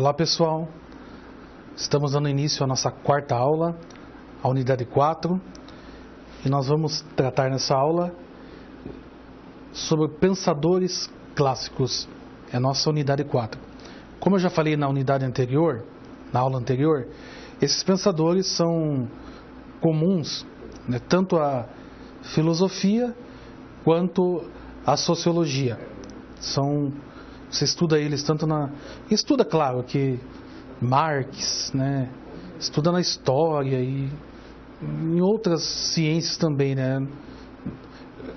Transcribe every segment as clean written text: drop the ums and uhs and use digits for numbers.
Olá pessoal, estamos dando início à nossa quarta aula, a unidade 4, e nós vamos tratar nessa aula sobre pensadores clássicos, é a nossa unidade 4. Como eu já falei na unidade anterior, na aula anterior, esses pensadores são comuns, né, tanto à filosofia quanto à sociologia. Você estuda eles tanto na... Estuda, claro, que Marx, né, estuda na história e em outras ciências também, né.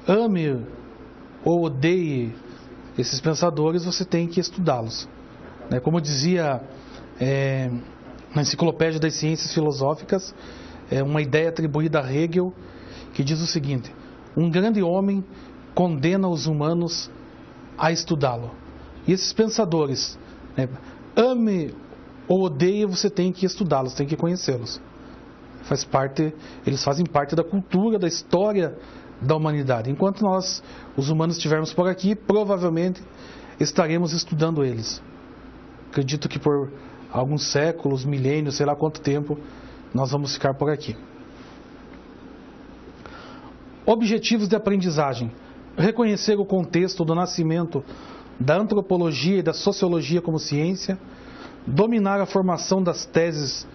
Ame ou odeie esses pensadores, você tem que estudá-los. Né, como dizia na Enciclopédia das Ciências Filosóficas, uma ideia atribuída a Hegel, que diz o seguinte: um grande homem condena os humanos a estudá-lo. E esses pensadores, né, ame ou odeie, você tem que estudá-los, tem que conhecê-los. Eles fazem parte da cultura, da história da humanidade. Enquanto nós, os humanos, estivermos por aqui, provavelmente estaremos estudando eles. Acredito que por alguns séculos, milênios, sei lá quanto tempo, nós vamos ficar por aqui. Objetivos de aprendizagem: reconhecer o contexto do nascimento da antropologia e da sociologia como ciência, dominar a formação das teses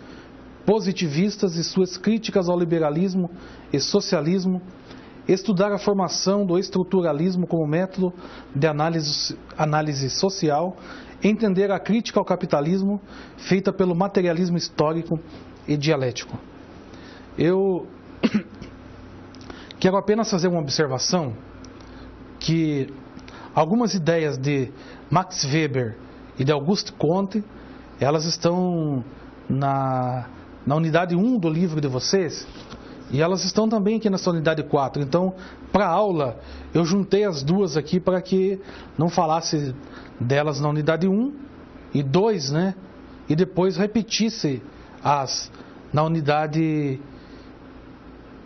positivistas e suas críticas ao liberalismo e socialismo, estudar a formação do estruturalismo como método de análise social, entender a crítica ao capitalismo feita pelo materialismo histórico e dialético. Eu quero apenas fazer uma observação que algumas ideias de Max Weber e de Auguste Comte, elas estão na unidade 1 do livro de vocês, e elas estão também aqui nessa unidade 4. Então, para a aula, eu juntei as duas aqui para que não falasse delas na unidade 1 e 2, né? E depois repetisse na unidade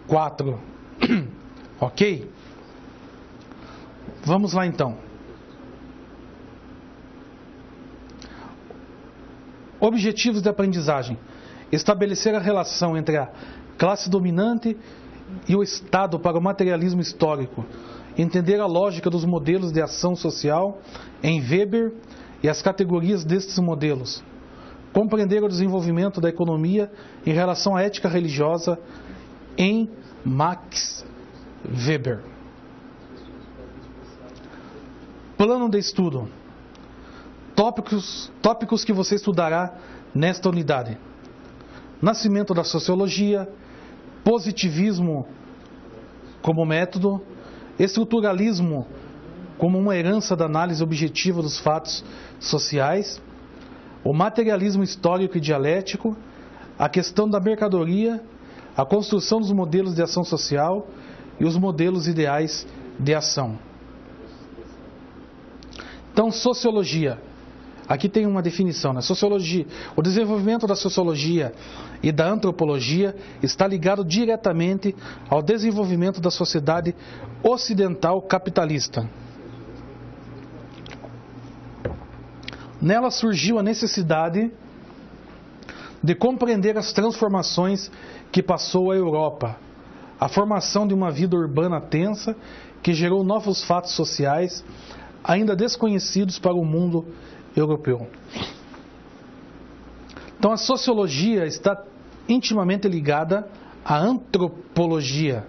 4. Ok? Vamos lá então. Objetivos de aprendizagem: estabelecer a relação entre a classe dominante e o Estado para o materialismo histórico, entender a lógica dos modelos de ação social em Weber e as categorias destes modelos, compreender o desenvolvimento da economia em relação à ética religiosa em Max Weber. Plano de estudo: tópicos que você estudará nesta unidade: nascimento da sociologia, positivismo como método, estruturalismo como uma herança da análise objetiva dos fatos sociais, o materialismo histórico e dialético, a questão da mercadoria, a construção dos modelos de ação social e os modelos ideais de ação. Então, sociologia. Aqui tem uma definição, né? Sociologia. O desenvolvimento da sociologia e da antropologia está ligado diretamente ao desenvolvimento da sociedade ocidental capitalista. Nela surgiu a necessidade de compreender as transformações que passou a Europa, a formação de uma vida urbana tensa que gerou novos fatos sociais ainda desconhecidos para o mundo europeu. Então a sociologia está intimamente ligada à antropologia.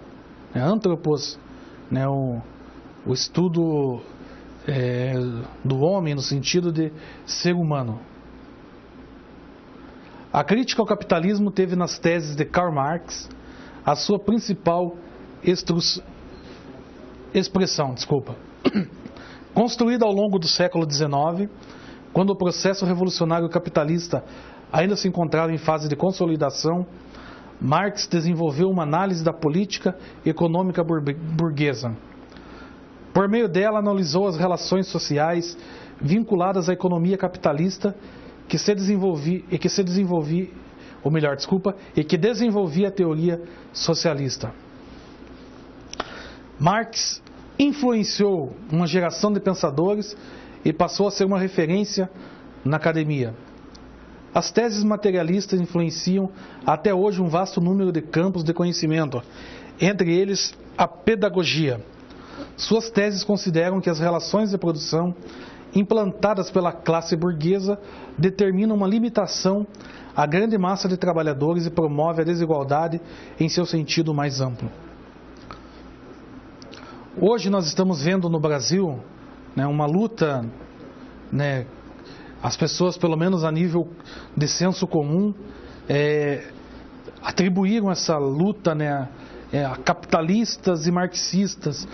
Antropos, né, o estudo do homem no sentido de ser humano. A crítica ao capitalismo teve nas teses de Karl Marx a sua principal expressão. Construída ao longo do século XIX, quando o processo revolucionário capitalista ainda se encontrava em fase de consolidação, Marx desenvolveu uma análise da política econômica burguesa. Por meio dela, analisou as relações sociais vinculadas à economia capitalista que desenvolvia a teoria socialista. Marx influenciou uma geração de pensadores e passou a ser uma referência na academia. as teses materialistas influenciam até hoje um vasto número de campos de conhecimento, entre eles a pedagogia. Suas teses consideram que as relações de produção implantadas pela classe burguesa determinam uma limitação à grande massa de trabalhadores e promove a desigualdade em seu sentido mais amplo. Hoje nós estamos vendo no Brasil, né, uma luta, né, as pessoas, pelo menos a nível de senso comum, atribuíram essa luta, né, a capitalistas e marxistas.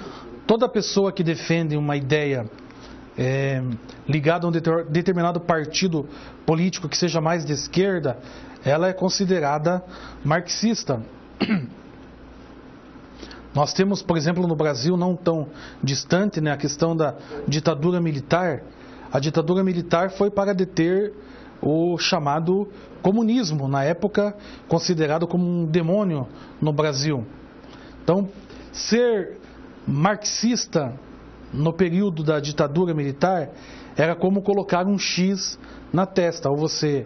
Toda pessoa que defende uma ideia ligada a um determinado partido político que seja mais de esquerda, ela é considerada marxista. Nós temos, por exemplo, no Brasil, não tão distante, né, a questão da ditadura militar. A ditadura militar foi para deter o chamado comunismo, na época considerado como um demônio no Brasil. Então, ser marxista no período da ditadura militar era como colocar um X na testa. Ou você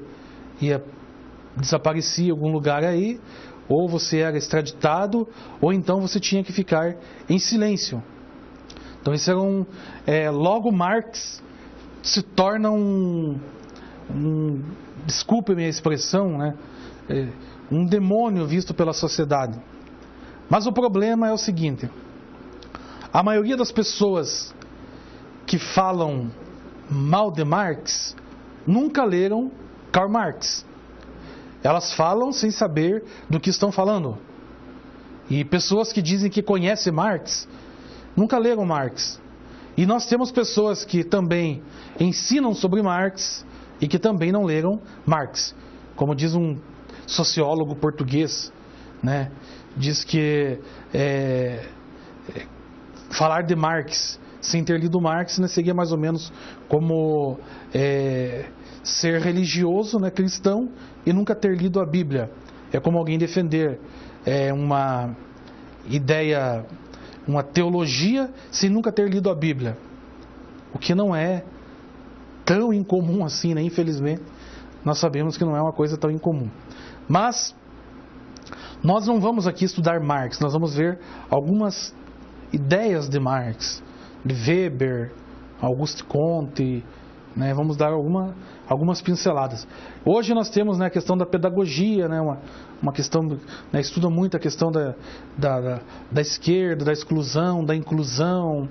desaparecia em algum lugar aí, ou você era extraditado, ou então você tinha que ficar em silêncio. Então isso era logo Marx se torna desculpe a minha expressão, né, um demônio visto pela sociedade. Mas o problema é o seguinte: a maioria das pessoas que falam mal de Marx nunca leram Karl Marx. Elas falam sem saber do que estão falando. E pessoas que dizem que conhecem Marx nunca leram Marx. E nós temos pessoas que também ensinam sobre Marx e que também não leram Marx. Como diz um sociólogo português, né, diz que falar de Marx sem ter lido Marx, né, seria mais ou menos como ser religioso, né, cristão, e nunca ter lido a Bíblia. É como alguém defender uma ideia, uma teologia, sem nunca ter lido a Bíblia. O que não é tão incomum assim, né? Infelizmente, nós sabemos que não é uma coisa tão incomum. Mas nós não vamos aqui estudar Marx, nós vamos ver algumas ideias de Marx, de Weber, Auguste Comte, né? Vamos dar algumas pinceladas. Hoje nós temos, né, a questão da pedagogia, né, uma questão, né, estuda muito a questão da esquerda, da exclusão, da inclusão.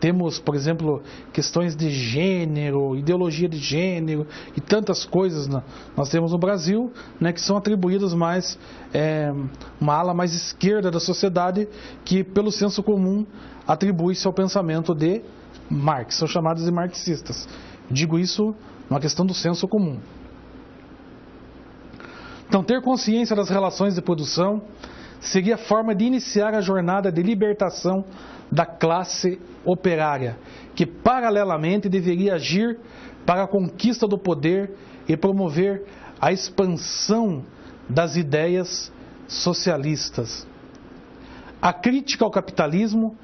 Temos, por exemplo, questões de gênero, ideologia de gênero e tantas coisas nós temos no Brasil, né, que são atribuídas mais uma ala mais esquerda da sociedade, que pelo senso comum atribui-se ao pensamento de Marx, são chamados de marxistas. Digo isso numa questão do senso comum. Então, ter consciência das relações de produção seria a forma de iniciar a jornada de libertação da classe operária, que paralelamente deveria agir para a conquista do poder e promover a expansão das ideias socialistas. A crítica ao capitalismo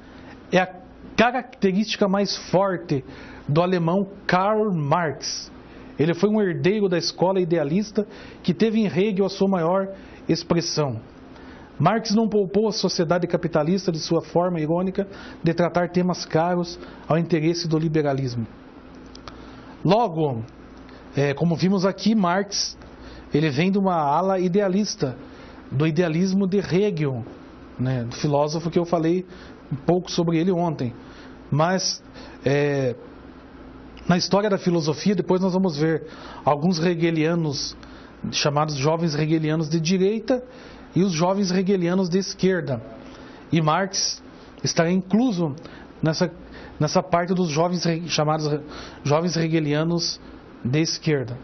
é a característica mais forte do alemão Karl Marx. Ele foi um herdeiro da escola idealista que teve em Hegel a sua maior expressão. Marx não poupou a sociedade capitalista de sua forma irônica de tratar temas caros ao interesse do liberalismo. Logo, como vimos aqui, Marx ele vem de uma ala idealista, do idealismo de Hegel, né, do filósofo que eu falei um pouco sobre ele ontem. Mas na história da filosofia, depois nós vamos ver alguns hegelianos, chamados jovens hegelianos de direita, e os jovens hegelianos de esquerda. E Marx está incluso nessa parte dos jovens chamados jovens hegelianos de esquerda.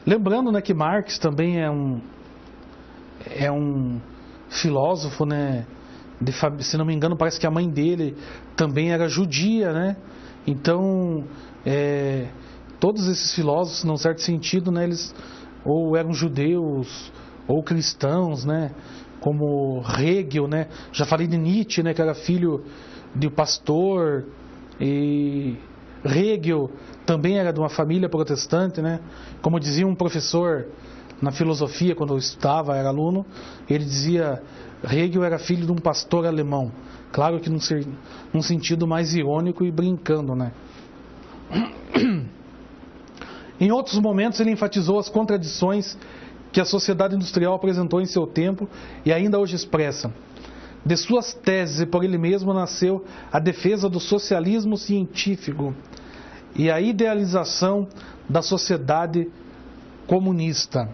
Lembrando, né, que Marx também é um filósofo, né, se não me engano, parece que a mãe dele também era judia, né? Então, todos esses filósofos, num certo sentido, né, eles ou eram judeus ou cristãos, né? Como Hegel, né? Já falei de Nietzsche, né, que era filho de pastor, e Hegel também era de uma família protestante, né? Como dizia um professor na filosofia, quando eu estudava, era aluno, ele dizia, Hegel era filho de um pastor alemão. Claro que num sentido mais irônico e brincando, né? Em outros momentos ele enfatizou as contradições que a sociedade industrial apresentou em seu tempo e ainda hoje expressa. De suas teses e por ele mesmo nasceu a defesa do socialismo científico e a idealização da sociedade comunista.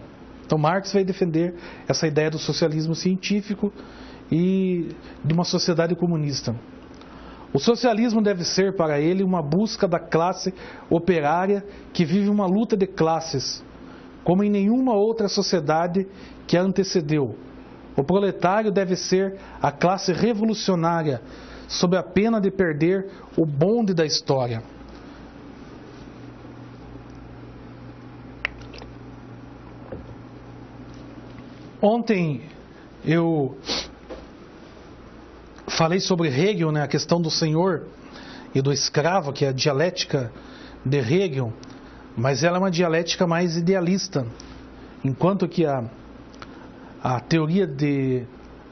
Então Marx vai defender essa ideia do socialismo científico e de uma sociedade comunista. O socialismo deve ser para ele uma busca da classe operária que vive uma luta de classes, como em nenhuma outra sociedade que a antecedeu. O proletário deve ser a classe revolucionária, sob a pena de perder o bonde da história. Ontem eu falei sobre Hegel, né, a questão do senhor e do escravo, que é a dialética de Hegel, mas ela é uma dialética mais idealista, enquanto que a teoria de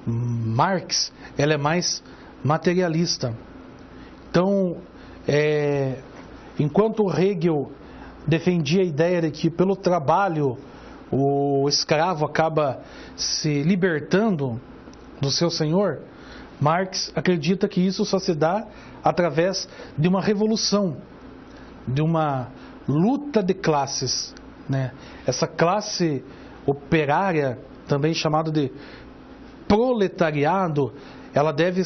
Marx ela é mais materialista. Então, enquanto Hegel defendia a ideia de que pelo trabalho o escravo acaba se libertando do seu senhor, Marx acredita que isso só se dá através de uma revolução, de uma luta de classes, né? Essa classe operária, também chamada de proletariado, ela deve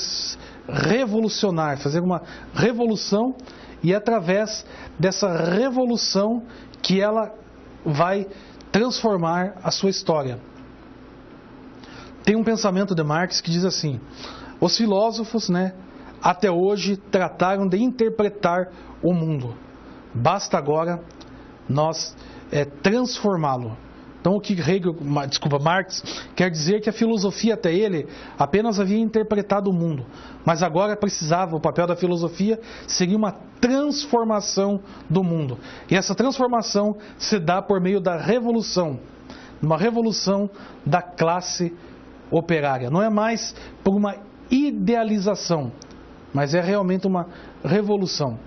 revolucionar, fazer uma revolução, e é através dessa revolução que ela vai transformar a sua história. Tem um pensamento de Marx que diz assim: os filósofos, né, até hoje trataram de interpretar o mundo. Basta agora nós transformá-lo. Então o que Marx quer dizer que a filosofia até ele apenas havia interpretado o mundo, mas agora precisava, o papel da filosofia seria uma transformação do mundo. E essa transformação se dá por meio da revolução, uma revolução da classe operária. Não é mais por uma idealização, mas é realmente uma revolução.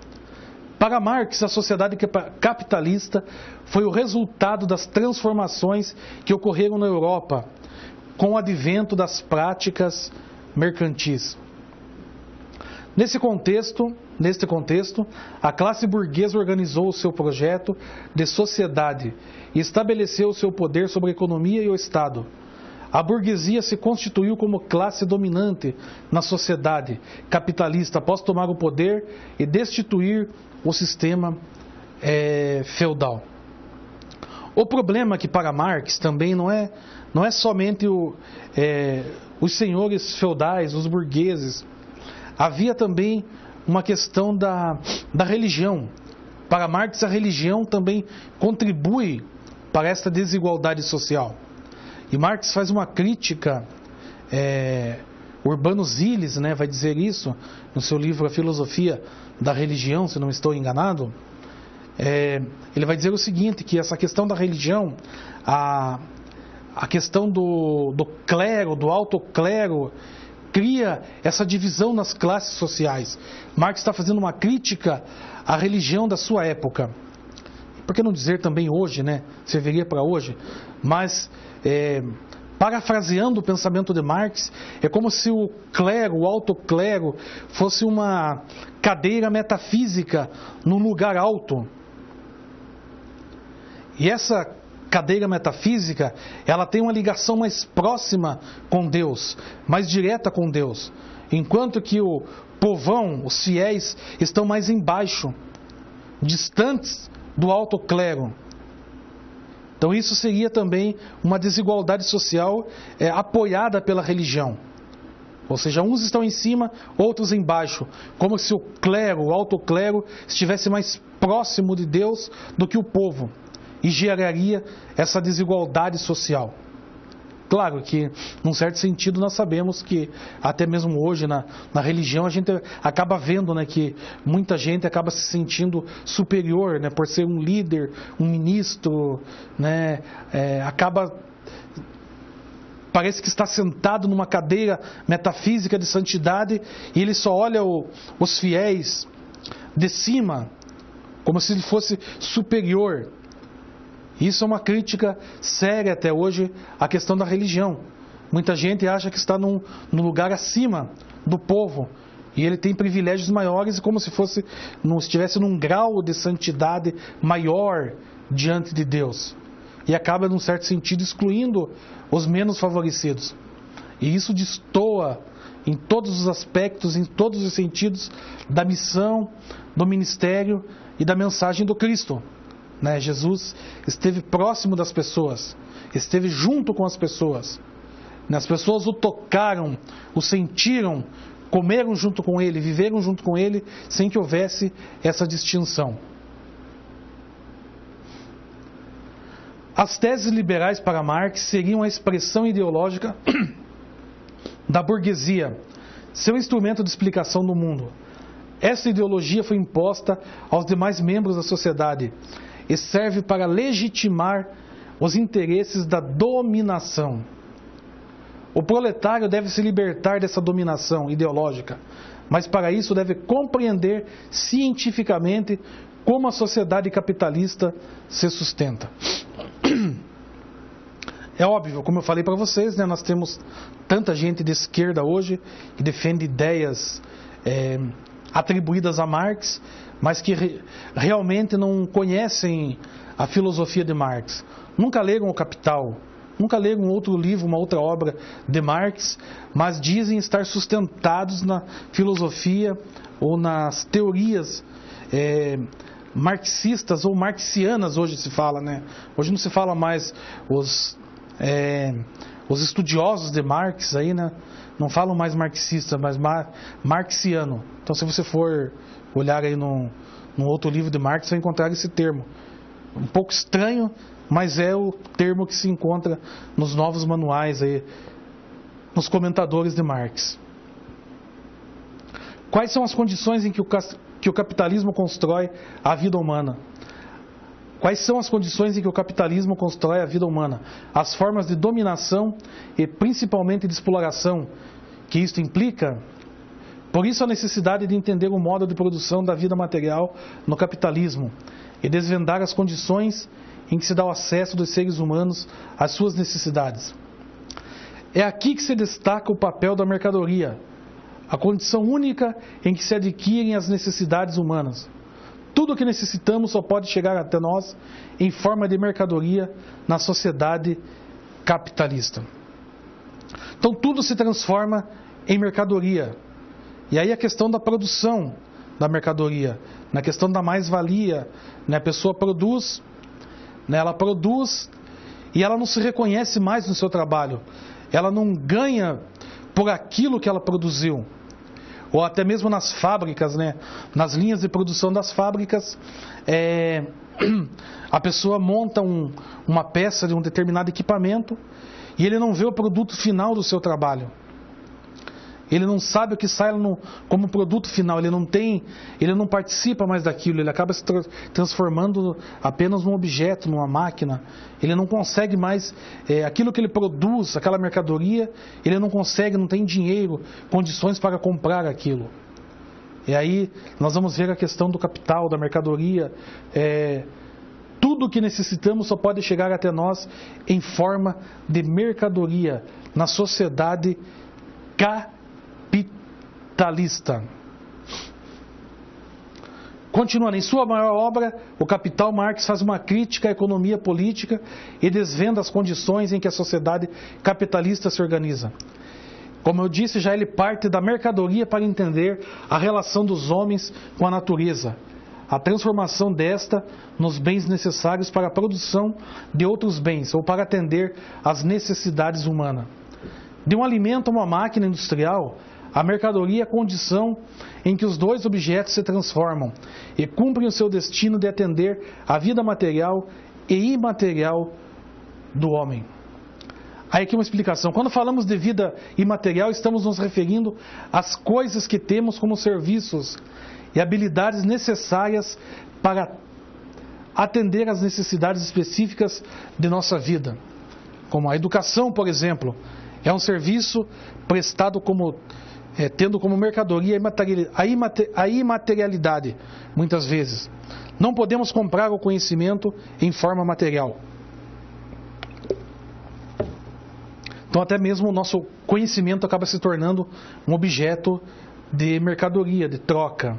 Para Marx, a sociedade capitalista foi o resultado das transformações que ocorreram na Europa com o advento das práticas mercantis. Neste contexto, a classe burguesa organizou o seu projeto de sociedade e estabeleceu o seu poder sobre a economia e o Estado. A burguesia se constituiu como classe dominante na sociedade capitalista após tomar o poder e destituir o sistema feudal. O problema que para Marx também não é somente os senhores feudais, os burgueses. Havia também uma questão da religião. Para Marx, a religião também contribui para esta desigualdade social. E Marx faz uma crítica, Urbano Zilles, né, vai dizer isso no seu livro A Filosofia da Religião, se não estou enganado. Ele vai dizer o seguinte, que essa questão da religião, a questão do clero, do alto clero, cria essa divisão nas classes sociais. Marx está fazendo uma crítica à religião da sua época. Por que não dizer também hoje, né? Serviria para hoje. Mas, parafraseando o pensamento de Marx, é como se o clero, o alto clero, fosse uma cadeira metafísica num lugar alto. E essa cadeira metafísica, ela tem uma ligação mais próxima com Deus, mais direta com Deus, enquanto que o povão, os fiéis, estão mais embaixo, distantes do alto clero. Então isso seria também uma desigualdade social apoiada pela religião. Ou seja, uns estão em cima, outros embaixo, como se o clero, o alto clero, estivesse mais próximo de Deus do que o povo, e geraria essa desigualdade social. Claro que, num certo sentido, nós sabemos que, até mesmo hoje, na religião, a gente acaba vendo, né, que muita gente acaba se sentindo superior, né, por ser um líder, um ministro, né, parece que está sentado numa cadeira metafísica de santidade e ele só olha os fiéis de cima, como se ele fosse superior. Isso é uma crítica séria até hoje à questão da religião. Muita gente acha que está num lugar acima do povo e ele tem privilégios maiores, como se estivesse num grau de santidade maior diante de Deus. E acaba, num certo sentido, excluindo os menos favorecidos. E isso destoa em todos os aspectos, em todos os sentidos da missão, do ministério e da mensagem do Cristo. Né? Jesus esteve próximo das pessoas, esteve junto com as pessoas. As pessoas o tocaram, o sentiram, comeram junto com ele, viveram junto com ele, sem que houvesse essa distinção. As teses liberais para Marx seriam a expressão ideológica da burguesia, seu instrumento de explicação do mundo. Essa ideologia foi imposta aos demais membros da sociedade e serve para legitimar os interesses da dominação. O proletário deve se libertar dessa dominação ideológica, mas para isso deve compreender cientificamente como a sociedade capitalista se sustenta. É óbvio, como eu falei para vocês, né, nós temos tanta gente de esquerda hoje que defende ideias atribuídas a Marx, mas que realmente não conhecem a filosofia de Marx. Nunca leram o Capital, nunca leram um outro livro, uma outra obra de Marx, mas dizem estar sustentados na filosofia ou nas teorias marxistas ou marxianas, hoje se fala, né? Hoje não se fala mais os estudiosos de Marx aí, né? Não falam mais marxista, mas marxiano. Então, se você for olhar aí num outro livro de Marx, você vai encontrar esse termo. Um pouco estranho, mas é o termo que se encontra nos novos manuais aí, nos comentadores de Marx. Quais são as condições em que o capitalismo constrói a vida humana? Quais são as condições em que o capitalismo constrói a vida humana? As formas de dominação e principalmente de exploração que isto implica? Por isso a necessidade de entender o modo de produção da vida material no capitalismo e desvendar as condições em que se dá o acesso dos seres humanos às suas necessidades. É aqui que se destaca o papel da mercadoria, a condição única em que se adquirem as necessidades humanas. Tudo o que necessitamos só pode chegar até nós em forma de mercadoria na sociedade capitalista. Então tudo se transforma em mercadoria. E aí a questão da produção da mercadoria, na questão da mais-valia, né? A pessoa produz, né? Ela produz e ela não se reconhece mais no seu trabalho. Ela não ganha por aquilo que ela produziu. Ou até mesmo nas fábricas, né? Nas linhas de produção das fábricas, a pessoa monta uma peça de um determinado equipamento e ele não vê o produto final do seu trabalho. Ele não sabe o que sai como produto final, ele não participa mais daquilo, ele acaba se transformando apenas num objeto, numa máquina. Ele não consegue mais, aquilo que ele produz, aquela mercadoria, ele não consegue, não tem dinheiro, condições para comprar aquilo. E aí nós vamos ver a questão do capital, da mercadoria. Tudo o que necessitamos só pode chegar até nós em forma de mercadoria na sociedade capitalista. Continuando, em sua maior obra, O Capital, Marx faz uma crítica à economia política e desvenda as condições em que a sociedade capitalista se organiza. Como eu disse, já ele parte da mercadoria para entender a relação dos homens com a natureza, a transformação desta nos bens necessários para a produção de outros bens ou para atender às necessidades humanas. De um alimento a uma máquina industrial, a mercadoria é a condição em que os dois objetos se transformam e cumprem o seu destino de atender à vida material e imaterial do homem. Aí aqui uma explicação. Quando falamos de vida imaterial, estamos nos referindo às coisas que temos como serviços e habilidades necessárias para atender às necessidades específicas de nossa vida. Como a educação, por exemplo, é um serviço prestado tendo como mercadoria a imaterialidade, muitas vezes. Não podemos comprar o conhecimento em forma material. Então até mesmo o nosso conhecimento acaba se tornando um objeto de mercadoria, de troca.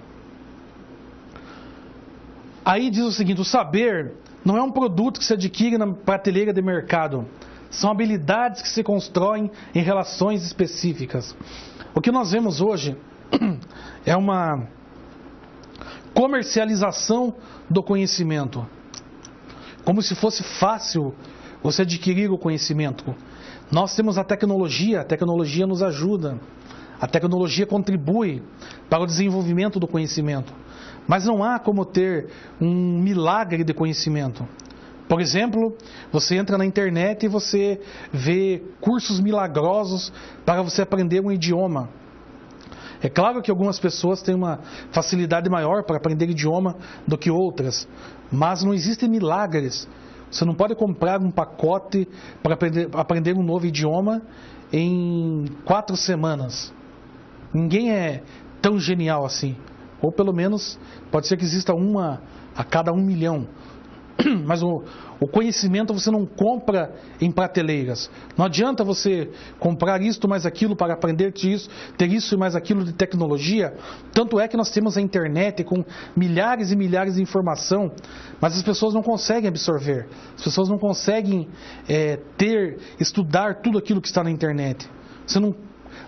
Aí diz o seguinte: o saber não é um produto que se adquire na prateleira de mercado. São habilidades que se constroem em relações específicas. O que nós vemos hoje é uma comercialização do conhecimento. Como se fosse fácil você adquirir o conhecimento. Nós temos a tecnologia nos ajuda. A tecnologia contribui para o desenvolvimento do conhecimento. Mas não há como ter um milagre de conhecimento. Por exemplo, você entra na internet e você vê cursos milagrosos para você aprender um idioma. É claro que algumas pessoas têm uma facilidade maior para aprender idioma do que outras, mas não existem milagres. Você não pode comprar um pacote para aprender um novo idioma em 4 semanas. Ninguém é tão genial assim. Ou pelo menos pode ser que exista uma a cada 1 milhão. Mas o conhecimento você não compra em prateleiras. Não adianta você comprar isto mais aquilo para aprender isso, ter isso e mais aquilo de tecnologia. Tanto é que nós temos a internet com milhares e milhares de informação, mas as pessoas não conseguem absorver. As pessoas não conseguem estudar tudo aquilo que está na internet. Você não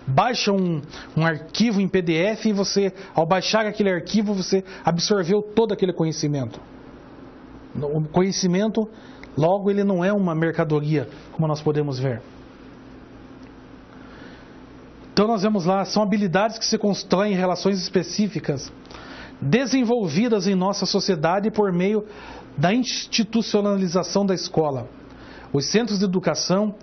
baixa um arquivo em PDF e você, ao baixar aquele arquivo, você absorveu todo aquele conhecimento. O conhecimento, logo, ele não é uma mercadoria, como nós podemos ver. Então nós vemos lá, são habilidades que se constroem em relações específicas, desenvolvidas em nossa sociedade por meio da institucionalização da escola. Os centros de educação,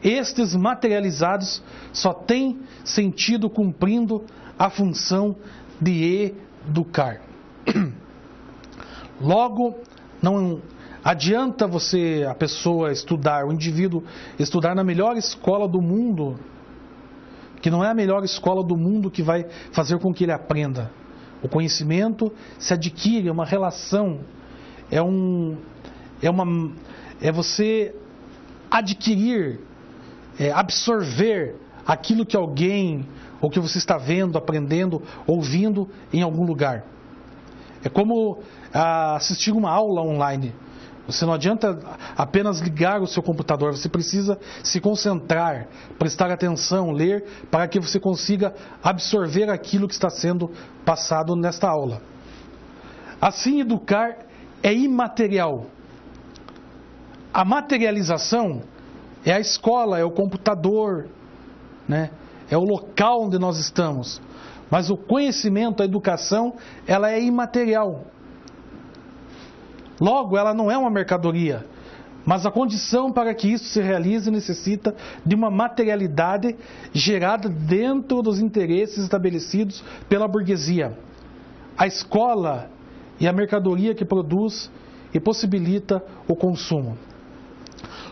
estes materializados, só têm sentido cumprindo a função de educar. Logo, não adianta a pessoa estudar, o indivíduo estudar na melhor escola do mundo, que não é a melhor escola do mundo que vai fazer com que ele aprenda. O conhecimento se adquire, é uma relação, é você adquirir, absorver aquilo que alguém, ou que você está vendo, aprendendo, ouvindo em algum lugar. É como assistir uma aula online. Você não adianta apenas ligar o seu computador, você precisa se concentrar, prestar atenção, ler, para que você consiga absorver aquilo que está sendo passado nesta aula. Assim, educar é imaterial. A materialização é a escola, é o computador, né? É o local onde nós estamos. Mas o conhecimento, a educação, ela é imaterial. Logo, ela não é uma mercadoria. Mas a condição para que isso se realize necessita de uma materialidade gerada dentro dos interesses estabelecidos pela burguesia. A escola é a mercadoria que produz e possibilita o consumo.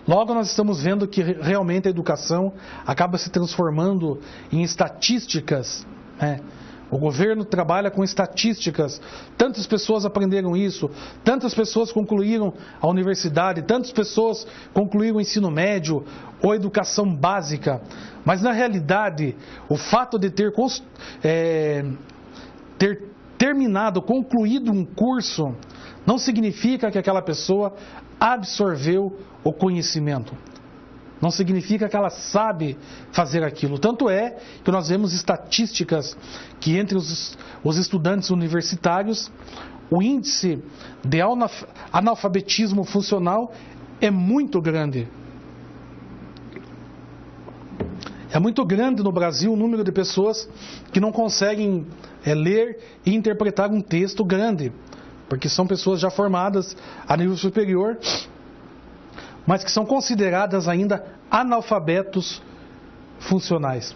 Logo, nós estamos vendo que realmente a educação acaba se transformando em estatísticas, né? O governo trabalha com estatísticas. Tantas pessoas aprenderam isso, tantas pessoas concluíram a universidade, tantas pessoas concluíram o ensino médio ou a educação básica. Mas na realidade, o fato de ter terminado, concluído um curso, não significa que aquela pessoa absorveu o conhecimento. Não significa que ela sabe fazer aquilo. Tanto é que nós vemos estatísticas que entre os estudantes universitários, o índice de analfabetismo funcional é muito grande. É muito grande no Brasil o número de pessoas que não conseguem ler e interpretar um texto grande, porque são pessoas já formadas a nível superior, mas que são consideradas ainda analfabetos funcionais.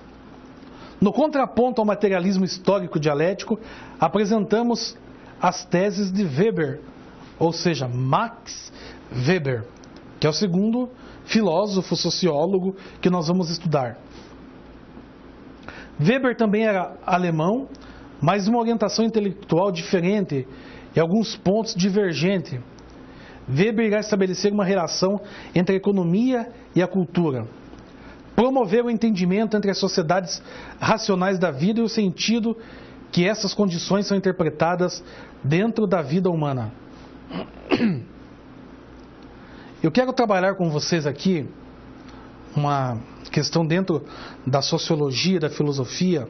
No contraponto ao materialismo histórico dialético, apresentamos as teses de Weber, ou seja, Max Weber, que é o segundo filósofo, sociólogo que nós vamos estudar. Weber também era alemão, mas uma orientação intelectual diferente e alguns pontos divergente. Weber irá estabelecer uma relação entre a economia e a cultura, promover o entendimento entre as sociedades racionais da vida e o sentido que essas condições são interpretadas dentro da vida humana. Eu quero trabalhar com vocês aqui uma questão dentro da sociologia, da filosofia,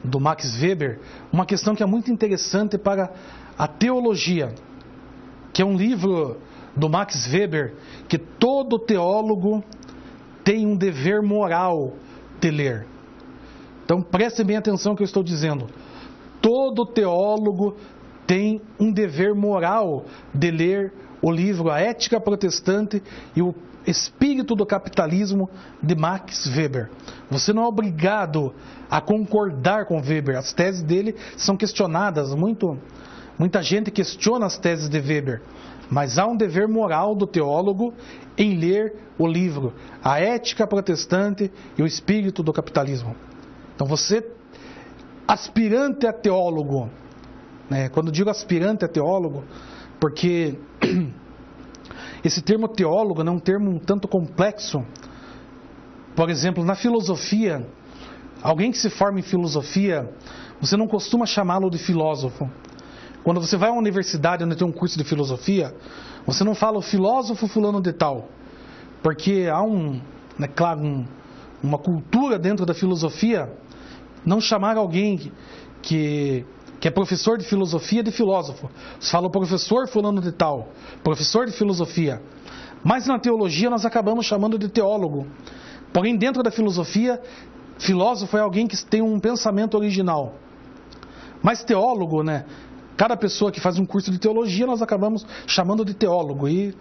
do Max Weber, uma questão que é muito interessante para a teologia, que é um livro do Max Weber que todo teólogo tem um dever moral de ler. Então prestem bem atenção no que eu estou dizendo. Todo teólogo tem um dever moral de ler o livro A Ética Protestante e o Espírito do Capitalismo de Max Weber. Você não é obrigado a concordar com Weber. As teses dele são questionadas. Muita gente questiona as teses de Weber. Mas há um dever moral do teólogo em ler o livro A Ética Protestante e o Espírito do Capitalismo. Então você, aspirante a teólogo, né? Quando digo aspirante a teólogo, porque esse termo teólogo é um termo um tanto complexo. Por exemplo, na filosofia, alguém que se forma em filosofia, você não costuma chamá-lo de filósofo. Quando você vai a uma universidade onde tem um curso de filosofia, você não fala o filósofo fulano de tal, porque há uma cultura dentro da filosofia, não chamar alguém que é professor de filosofia de filósofo. Você fala o professor fulano de tal, professor de filosofia. Mas na teologia nós acabamos chamando de teólogo. Porém, dentro da filosofia, filósofo é alguém que tem um pensamento original. Mas teólogo, né? Cada pessoa que faz um curso de teologia, nós acabamos chamando de teólogo. E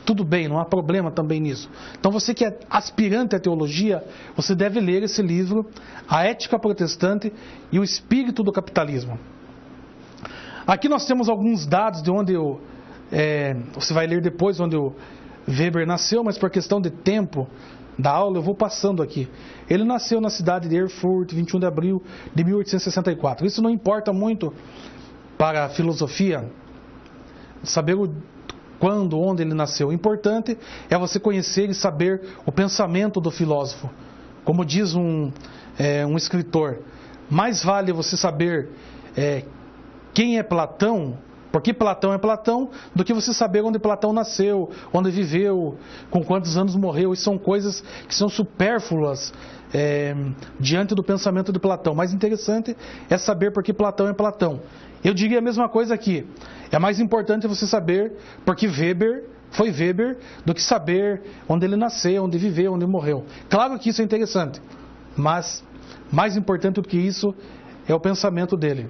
tudo bem, não há problema também nisso. Então você que é aspirante à teologia, você deve ler esse livro, A Ética Protestante e o Espírito do Capitalismo. Aqui nós temos alguns dados de onde você vai ler depois onde o Weber nasceu, mas por questão de tempo da aula eu vou passando aqui. Ele nasceu na cidade de Erfurt, 21 de abril de 1864. Isso não importa muito para a filosofia, saber quando, onde ele nasceu. O importante é você conhecer e saber o pensamento do filósofo. Como diz um escritor, mais vale você saber quem é Platão, porque Platão é Platão, do que você saber onde Platão nasceu, onde viveu, com quantos anos morreu. Isso são coisas que são supérfluas diante do pensamento de Platão. Mais interessante é saber porque Platão é Platão. Eu diria a mesma coisa aqui. É mais importante você saber porque Weber foi Weber do que saber onde ele nasceu, onde viveu, onde morreu. Claro que isso é interessante, mas mais importante do que isso é o pensamento dele.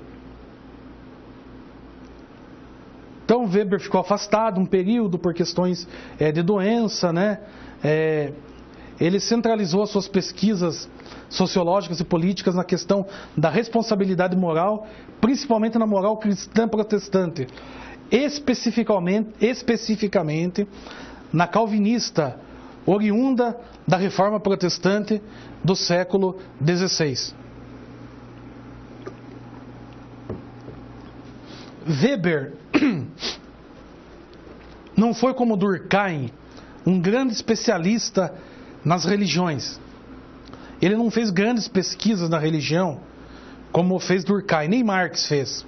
Então Weber ficou afastado um período por questões de doença, né? Ele centralizou as suas pesquisas sociológicas e políticas na questão da responsabilidade moral, principalmente na moral cristã protestante, especificamente na calvinista, oriunda da Reforma Protestante do século XVI. Weber não foi como Durkheim, um grande especialista nas religiões. Ele não fez grandes pesquisas na religião como fez Durkheim, nem Marx fez.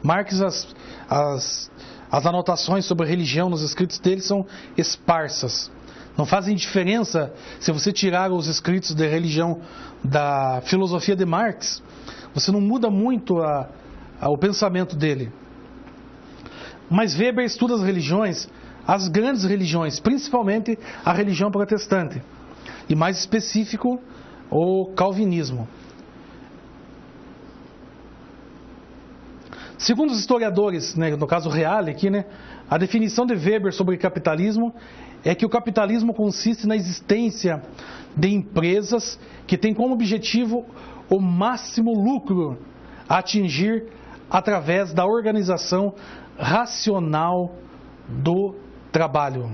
Marx, as anotações sobre religião nos escritos dele são esparsas. Não fazem diferença se você tirar os escritos de religião da filosofia de Marx, você não muda muito o pensamento dele. Mas Weber estuda as religiões, as grandes religiões, principalmente a religião protestante, e mais específico, o calvinismo. Segundo os historiadores, né, no caso Reale aqui, né, a definição de Weber sobre capitalismo é que o capitalismo consiste na existência de empresas que têm como objetivo o máximo lucro a atingir através da organização racional do trabalho.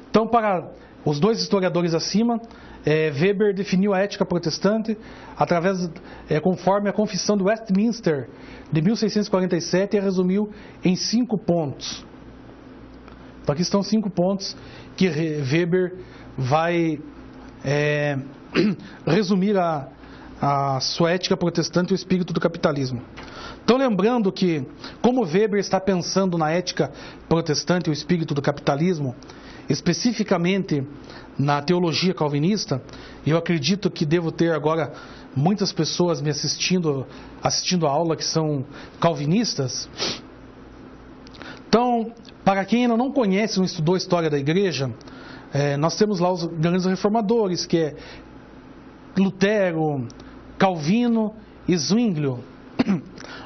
Então, para os dois historiadores acima, Weber definiu a ética protestante conforme a Confissão de Westminster de 1647 e a resumiu em 5 pontos. Então aqui estão 5 pontos que Weber vai resumir a sua ética protestante e o espírito do capitalismo. Então, lembrando que, como Weber está pensando na ética protestante e o espírito do capitalismo, especificamente na teologia calvinista, e eu acredito que devo ter agora muitas pessoas me assistindo a aula que são calvinistas. Então, para quem ainda não conhece, não estudou a história da igreja, nós temos lá os grandes reformadores, que é Lutero, Calvino e Zwinglio.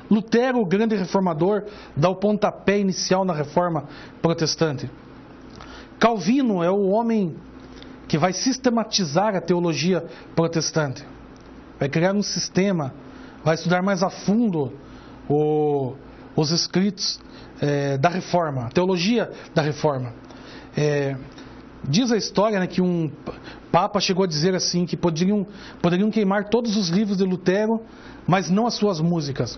Lutero, o grande reformador, dá o pontapé inicial na reforma protestante. Calvino é o homem que vai sistematizar a teologia protestante. Vai criar um sistema, vai estudar mais a fundo os escritos da reforma, a teologia da reforma. Diz a história, né, que um papa chegou a dizer assim, que poderiam queimar todos os livros de Lutero, mas não as suas músicas.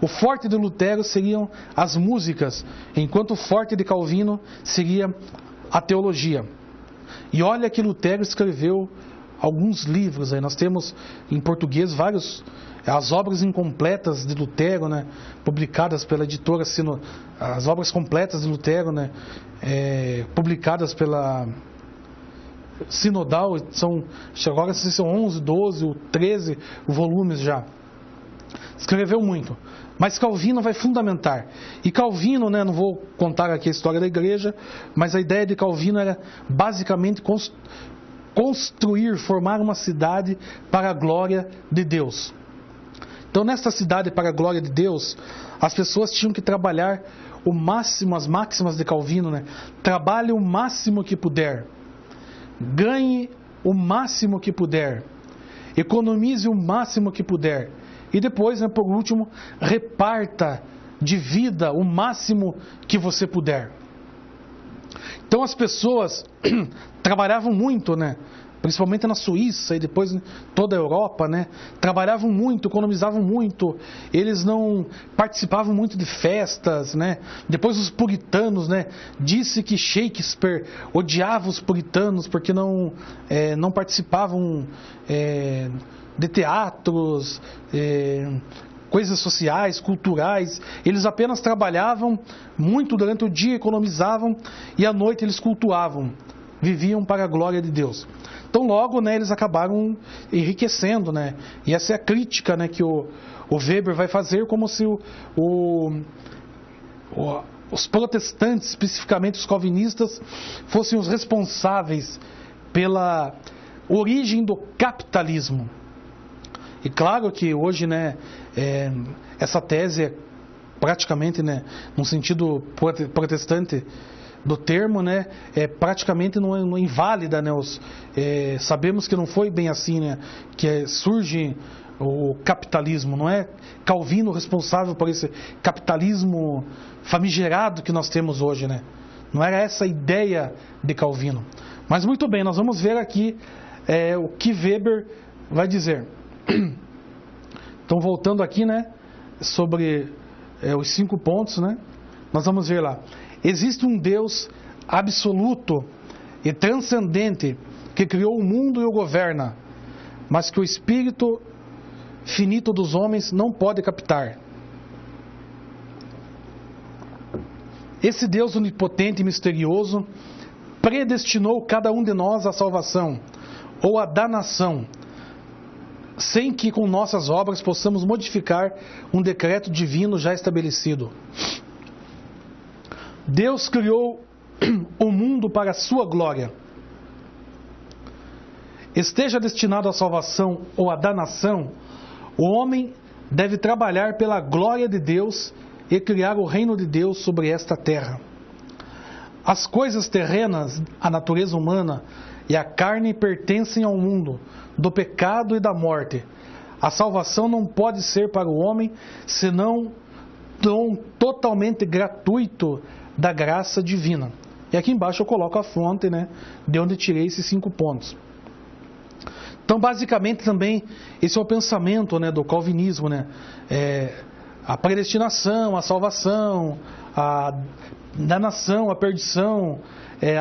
O forte de Lutero seriam as músicas, enquanto o forte de Calvino seria a teologia. E olha que Lutero escreveu alguns livros, aí nós temos em português vários, as obras incompletas de Lutero, né, publicadas pela editora as obras completas de Lutero, né, publicadas pela Sinodal, agora são 11, 12 ou 13 volumes já. Escreveu muito. Mas Calvino vai fundamentar. E Calvino, né, não vou contar aqui a história da igreja, mas a ideia de Calvino era basicamente construir, formar uma cidade para a glória de Deus. Então, nesta cidade para a glória de Deus, as pessoas tinham que trabalhar o máximo, as máximas de Calvino, né? Trabalhe o máximo que puder. Ganhe o máximo que puder. Economize o máximo que puder. E depois, né, por último, reparta de vida o máximo que você puder. Então as pessoas trabalhavam muito, né? Principalmente na Suíça e depois em toda a Europa, né? Trabalhavam muito, economizavam muito. Eles não participavam muito de festas, né? Depois os puritanos, né? Disse que Shakespeare odiava os puritanos porque não participavam de teatros, coisas sociais, culturais. Eles apenas trabalhavam muito durante o dia, economizavam e à noite eles cultuavam, viviam para a glória de Deus. Então logo, né, eles acabaram enriquecendo, né? E essa é a crítica, né, que o Weber vai fazer, como se os protestantes, especificamente os calvinistas, fossem os responsáveis pela origem do capitalismo. E claro que hoje, né, essa tese é praticamente, né, num sentido protestante do termo, né, praticamente não é inválida, né, sabemos que não foi bem assim, né, que surge o capitalismo, não é Calvino responsável por esse capitalismo famigerado que nós temos hoje, né, não era essa a ideia de Calvino. Mas muito bem, nós vamos ver aqui o que Weber vai dizer. Então, voltando aqui, né, sobre os 5 pontos, né, nós vamos ver lá. Existe um Deus absoluto e transcendente que criou o mundo e o governa, mas que o espírito finito dos homens não pode captar. Esse Deus onipotente e misterioso predestinou cada um de nós à salvação ou à danação, sem que com nossas obras possamos modificar um decreto divino já estabelecido. Deus criou o mundo para a sua glória. Esteja destinado à salvação ou à danação, o homem deve trabalhar pela glória de Deus e criar o reino de Deus sobre esta terra. As coisas terrenas, a natureza humana e a carne pertencem ao mundo do pecado e da morte. A salvação não pode ser para o homem senão dom totalmente gratuito da graça divina. E aqui embaixo eu coloco a fonte, né, de onde tirei esses 5 pontos. Então, basicamente, também, esse é o pensamento, né, do calvinismo, né? A predestinação, a salvação, a danação, a perdição,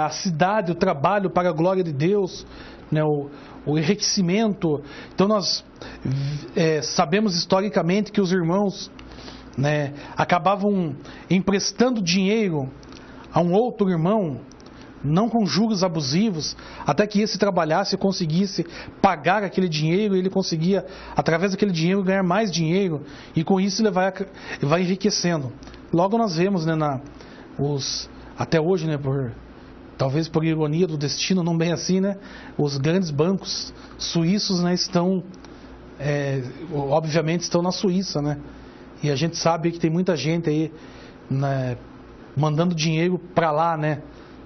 a cidade, o trabalho para a glória de Deus, né, o enriquecimento. Então, nós sabemos historicamente que os irmãos, né, acabavam emprestando dinheiro a um outro irmão, não com juros abusivos, até que esse trabalhasse e conseguisse pagar aquele dinheiro, e ele conseguia, através daquele dinheiro, ganhar mais dinheiro, e com isso ele vai enriquecendo. Logo nós vemos, né, até hoje, né, talvez por ironia do destino, não bem assim, né, os grandes bancos suíços, né, obviamente estão na Suíça, né, e a gente sabe que tem muita gente aí, né, mandando dinheiro para lá, né,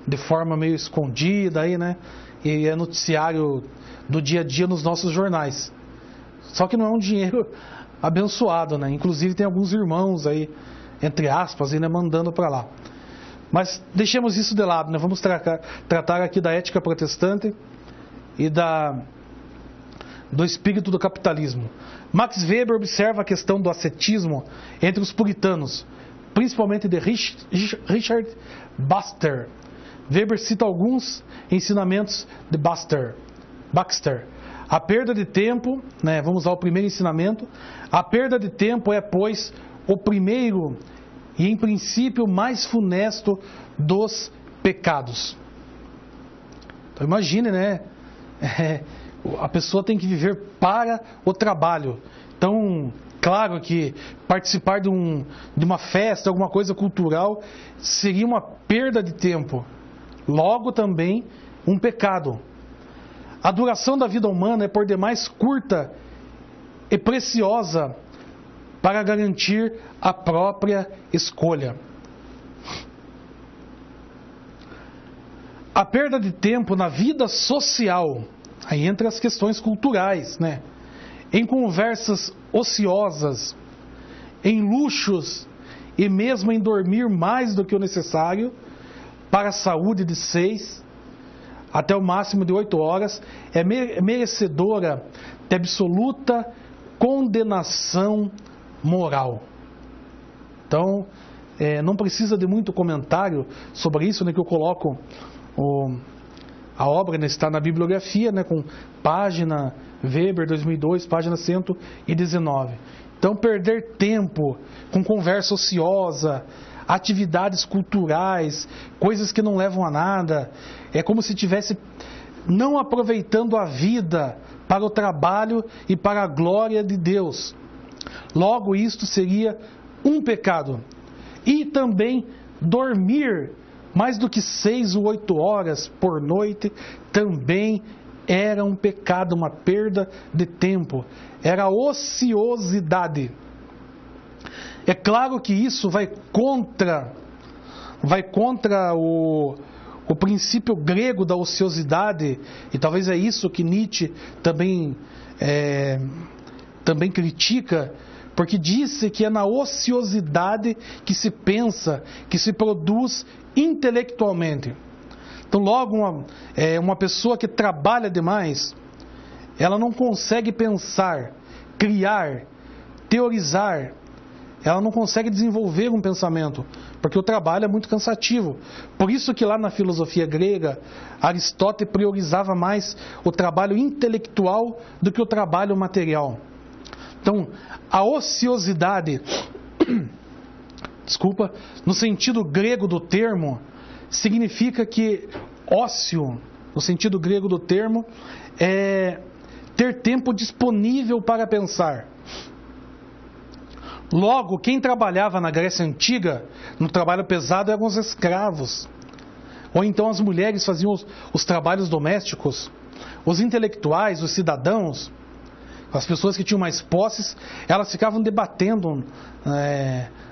de forma meio escondida aí, né? E é noticiário do dia a dia nos nossos jornais. Só que não é um dinheiro abençoado, né? Inclusive tem alguns irmãos aí, entre aspas, ainda mandando para lá. Mas deixemos isso de lado, né? Vamos tratar aqui da ética protestante e do espírito do capitalismo. Max Weber observa a questão do ascetismo entre os puritanos, principalmente de Richard Baxter. Weber cita alguns ensinamentos de Baxter. A perda de tempo, né, vamos ao primeiro ensinamento. A perda de tempo é, pois, o primeiro e, em princípio, mais funesto dos pecados. Então, imagine, né? A pessoa tem que viver para o trabalho. Então, claro que participar de uma festa, alguma coisa cultural, seria uma perda de tempo. Logo também um pecado. A duração da vida humana é por demais curta e preciosa para garantir a própria escolha. A perda de tempo na vida social, aí entra as questões culturais, né? Em conversas ociosas, em luxos e mesmo em dormir mais do que o necessário, para a saúde de 6 até o máximo de 8 horas, é merecedora de absoluta condenação moral. Então, não precisa de muito comentário sobre isso, né, que eu coloco a obra, né, está na bibliografia, né, com página Weber 2002, página 119. Então, perder tempo com conversa ociosa, atividades culturais, coisas que não levam a nada, é como se estivesse não aproveitando a vida para o trabalho e para a glória de Deus. Logo, isto seria um pecado. E também dormir mais do que 6 ou 8 horas por noite também era um pecado, uma perda de tempo. Era ociosidade. É claro que isso vai contra o princípio grego da ociosidade, e talvez é isso que Nietzsche também critica, porque disse que é na ociosidade que se pensa, que se produz intelectualmente. Então, logo, uma pessoa que trabalha demais, ela não consegue pensar, criar, teorizar, ela não consegue desenvolver um pensamento, porque o trabalho é muito cansativo. Por isso que lá na filosofia grega, Aristóteles priorizava mais o trabalho intelectual do que o trabalho material. Então, a ociosidade, no sentido grego do termo, significa que ócio, no sentido grego do termo, é ter tempo disponível para pensar. Logo, quem trabalhava na Grécia Antiga, no trabalho pesado, eram os escravos. Ou então as mulheres faziam os trabalhos domésticos. Os intelectuais, os cidadãos, as pessoas que tinham mais posses, elas ficavam debatendo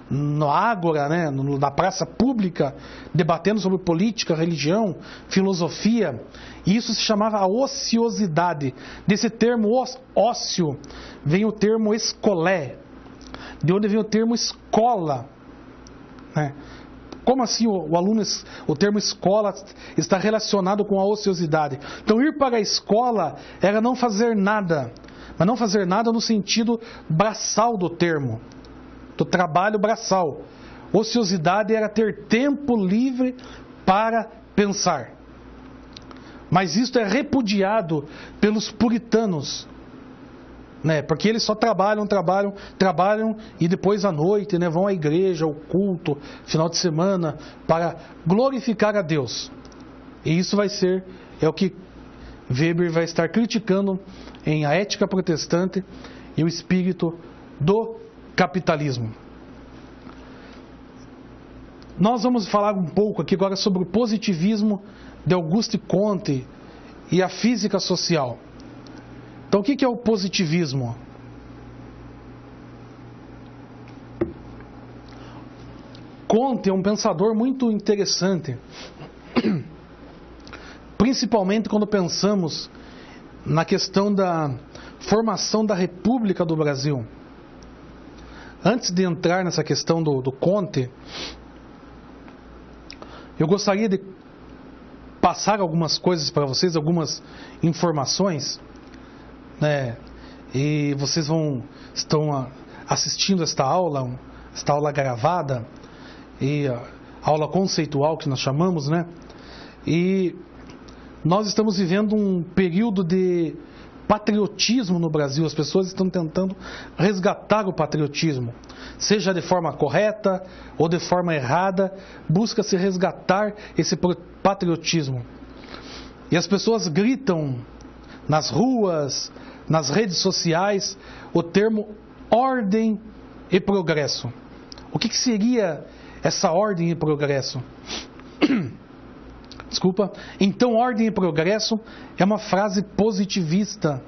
no ágora, né, na praça pública, debatendo sobre política, religião, filosofia, e isso se chamava a ociosidade. Desse termo ócio vem o termo escolé, de onde vem o termo escola, né? Como assim o termo escola está relacionado com a ociosidade? Então, ir para a escola era não fazer nada, mas não fazer nada no sentido braçal do termo, do trabalho braçal. Ociosidade era ter tempo livre para pensar. Mas isto é repudiado pelos puritanos, né? Porque eles só trabalham e depois à noite, né, vão à igreja, ao culto, final de semana, para glorificar a Deus. E isso é o que Weber vai estar criticando em A Ética Protestante e o Espírito do Capitalismo. Nós vamos falar um pouco aqui agora sobre o positivismo de Auguste Comte e a física social. Então, o que é o positivismo? Comte é um pensador muito interessante, principalmente quando pensamos na questão da formação da República do Brasil. Antes de entrar nessa questão do Comte, eu gostaria de passar algumas coisas para vocês, algumas informações, né? E vocês estão assistindo esta aula gravada, e a aula conceitual que nós chamamos, né? E nós estamos vivendo um período de patriotismo no Brasil. As pessoas estão tentando resgatar o patriotismo, seja de forma correta ou de forma errada, busca-se resgatar esse patriotismo. E as pessoas gritam nas ruas, nas redes sociais, o termo ordem e progresso. O que seria essa ordem e progresso? Desculpa. Então, ordem e progresso é uma frase positivista,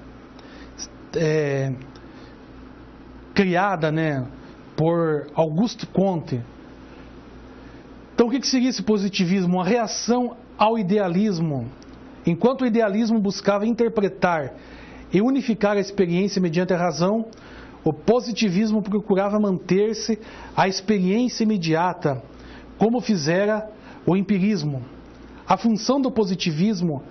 criada, né, por Auguste Comte. Então, o que seria esse positivismo? Uma reação ao idealismo. Enquanto o idealismo buscava interpretar e unificar a experiência mediante a razão, o positivismo procurava manter-se à experiência imediata, como fizera o empirismo. A função do positivismo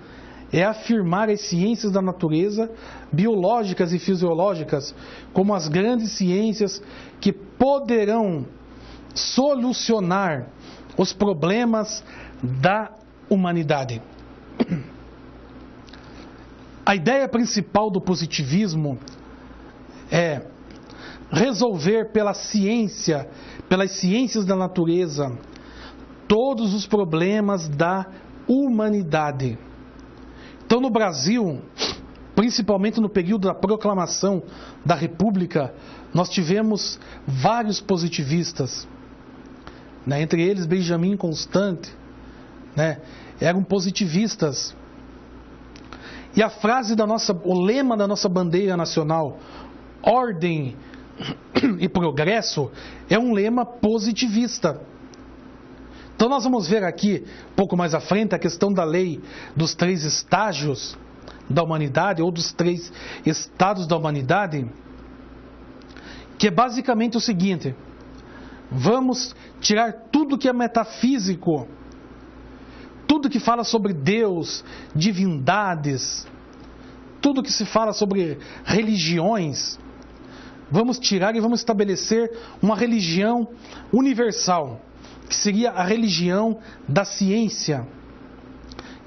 é afirmar as ciências da natureza, biológicas e fisiológicas, como as grandes ciências que poderão solucionar os problemas da humanidade. A ideia principal do positivismo é resolver pelas ciências da natureza, todos os problemas da humanidade. Então, no Brasil, principalmente no período da proclamação da República, nós tivemos vários positivistas, né? Entre eles Benjamin Constant, né? Eram positivistas. E a frase o lema da nossa bandeira nacional, ordem e progresso, é um lema positivista. Então nós vamos ver aqui, pouco mais à frente, a questão da lei dos 3 estágios da humanidade, ou dos 3 estados da humanidade, que é basicamente o seguinte: vamos tirar tudo que é metafísico, tudo que fala sobre Deus, divindades, tudo que se fala sobre religiões, vamos tirar e vamos estabelecer uma religião universal, que seria a religião da ciência,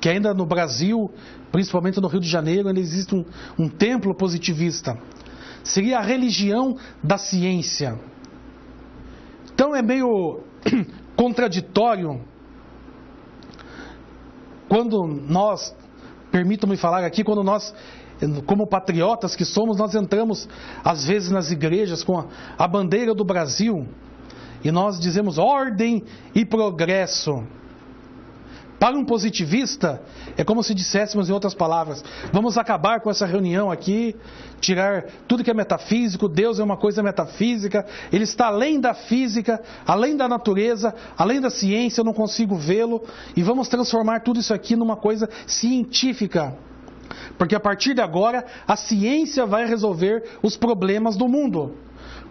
que ainda no Brasil, principalmente no Rio de Janeiro, ainda existe um templo positivista. Seria a religião da ciência. Então é meio contraditório quando nós, permitam-me falar aqui, quando nós, como patriotas que somos, nós entramos às vezes nas igrejas com a bandeira do Brasil e nós dizemos ordem e progresso. Para um positivista, é como se disséssemos em outras palavras: vamos acabar com essa reunião aqui, tirar tudo que é metafísico, Deus é uma coisa metafísica, Ele está além da física, além da natureza, além da ciência, eu não consigo vê-lo, e vamos transformar tudo isso aqui numa coisa científica. Porque a partir de agora, a ciência vai resolver os problemas do mundo.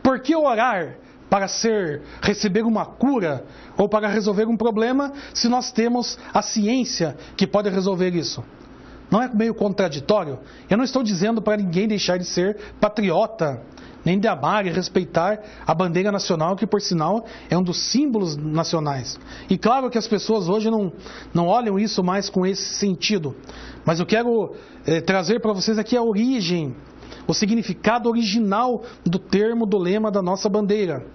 Por que orar para receber uma cura ou para resolver um problema, se nós temos a ciência que pode resolver isso? Não é meio contraditório? Eu não estou dizendo para ninguém deixar de ser patriota, nem de amar e respeitar a bandeira nacional, que por sinal é um dos símbolos nacionais. E claro que as pessoas hoje não olham isso mais com esse sentido, mas eu quero trazer para vocês aqui a origem, o significado original do termo, do lema da nossa bandeira.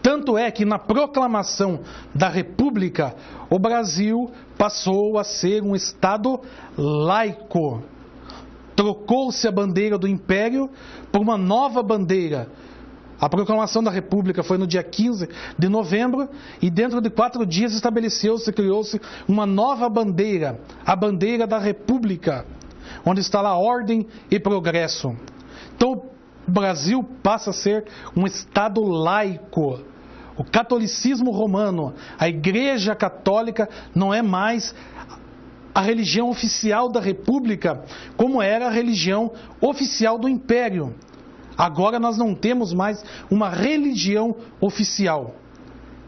Tanto é que na proclamação da República, o Brasil passou a ser um Estado laico. Trocou-se a bandeira do Império por uma nova bandeira. A proclamação da República foi no dia 15 de novembro e dentro de 4 dias criou-se uma nova bandeira, a bandeira da República, onde está lá ordem e progresso. Então o Brasil passa a ser um Estado laico. O catolicismo romano, a Igreja Católica, não é mais a religião oficial da República, como era a religião oficial do Império. Agora nós não temos mais uma religião oficial.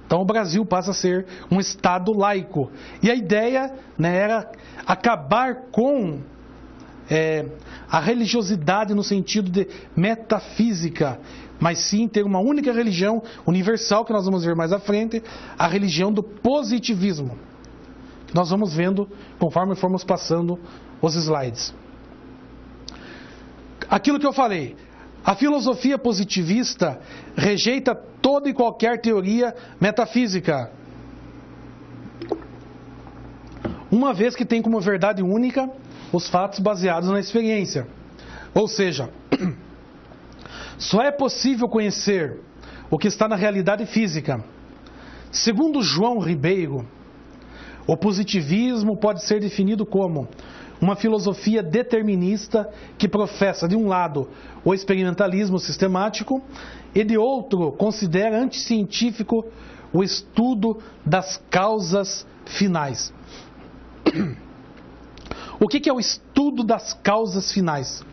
Então o Brasil passa a ser um Estado laico. E a ideia, era acabar com a religiosidade no sentido de metafísica, mas sim ter uma única religião universal, que nós vamos ver mais à frente, a religião do positivismo. Nós vamos vendo conforme formos passando os slides. Aquilo que eu falei, a filosofia positivista rejeita toda e qualquer teoria metafísica, uma vez que tem como verdade única os fatos baseados na experiência. Ou seja, só é possível conhecer o que está na realidade física. Segundo João Ribeiro, o positivismo pode ser definido como uma filosofia determinista que professa, de um lado, o experimentalismo sistemático e, de outro, considera anticientífico o estudo das causas finais. O que é o estudo das causas finais?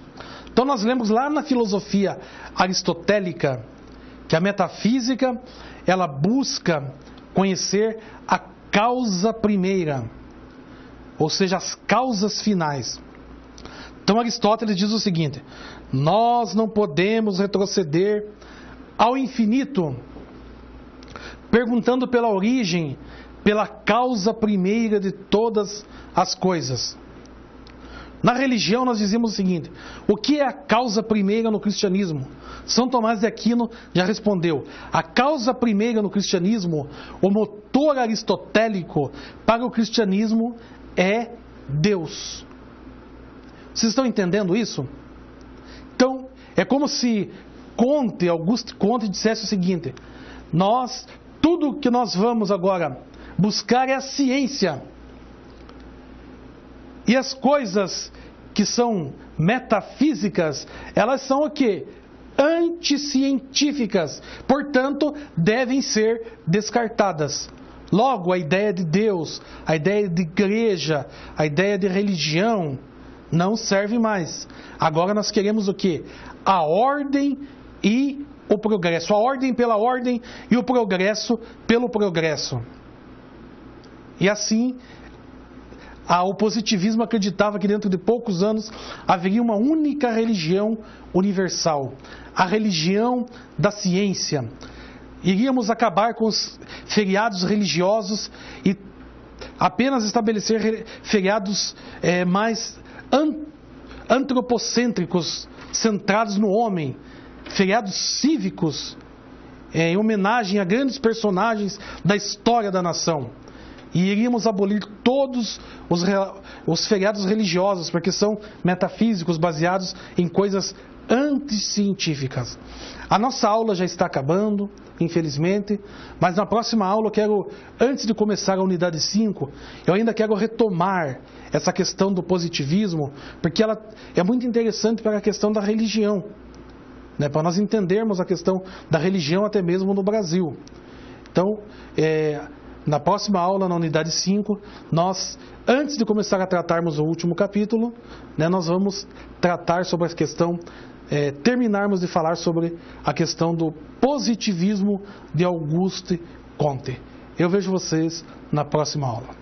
Então nós lemos lá na filosofia aristotélica que a metafísica, ela busca conhecer a causa primeira, ou seja, as causas finais. Então Aristóteles diz o seguinte: nós não podemos retroceder ao infinito, perguntando pela origem, pela causa primeira de todas as coisas. Na religião nós dizemos o seguinte: o que é a causa primeira no cristianismo? São Tomás de Aquino já respondeu: a causa primeira no cristianismo, o motor aristotélico para o cristianismo é Deus. Vocês estão entendendo isso? Então, é como se Auguste Comte dissesse o seguinte: tudo que nós vamos agora buscar é a ciência. E as coisas que são metafísicas, elas são o quê? Anticientíficas. Portanto, devem ser descartadas. Logo, a ideia de Deus, a ideia de igreja, a ideia de religião não serve mais. Agora nós queremos o quê? A ordem e o progresso. A ordem pela ordem e o progresso pelo progresso. E assim, o positivismo acreditava que dentro de poucos anos haveria uma única religião universal, a religião da ciência. Iríamos acabar com os feriados religiosos e apenas estabelecer feriados mais antropocêntricos, centrados no homem, feriados cívicos, em homenagem a grandes personagens da história da nação. e iríamos abolir todos os feriados religiosos, porque são metafísicos, baseados em coisas anticientíficas. A nossa aula já está acabando, infelizmente, mas na próxima aula eu quero, antes de começar a unidade 5, eu ainda quero retomar essa questão do positivismo, porque ela é muito interessante para a questão da religião, né, para nós entendermos a questão da religião até mesmo no Brasil. Então, na próxima aula, na unidade 5, nós, antes de começar a tratarmos o último capítulo, né, nós vamos tratar sobre a questão, terminarmos de falar sobre a questão do positivismo de Auguste Comte. Eu vejo vocês na próxima aula.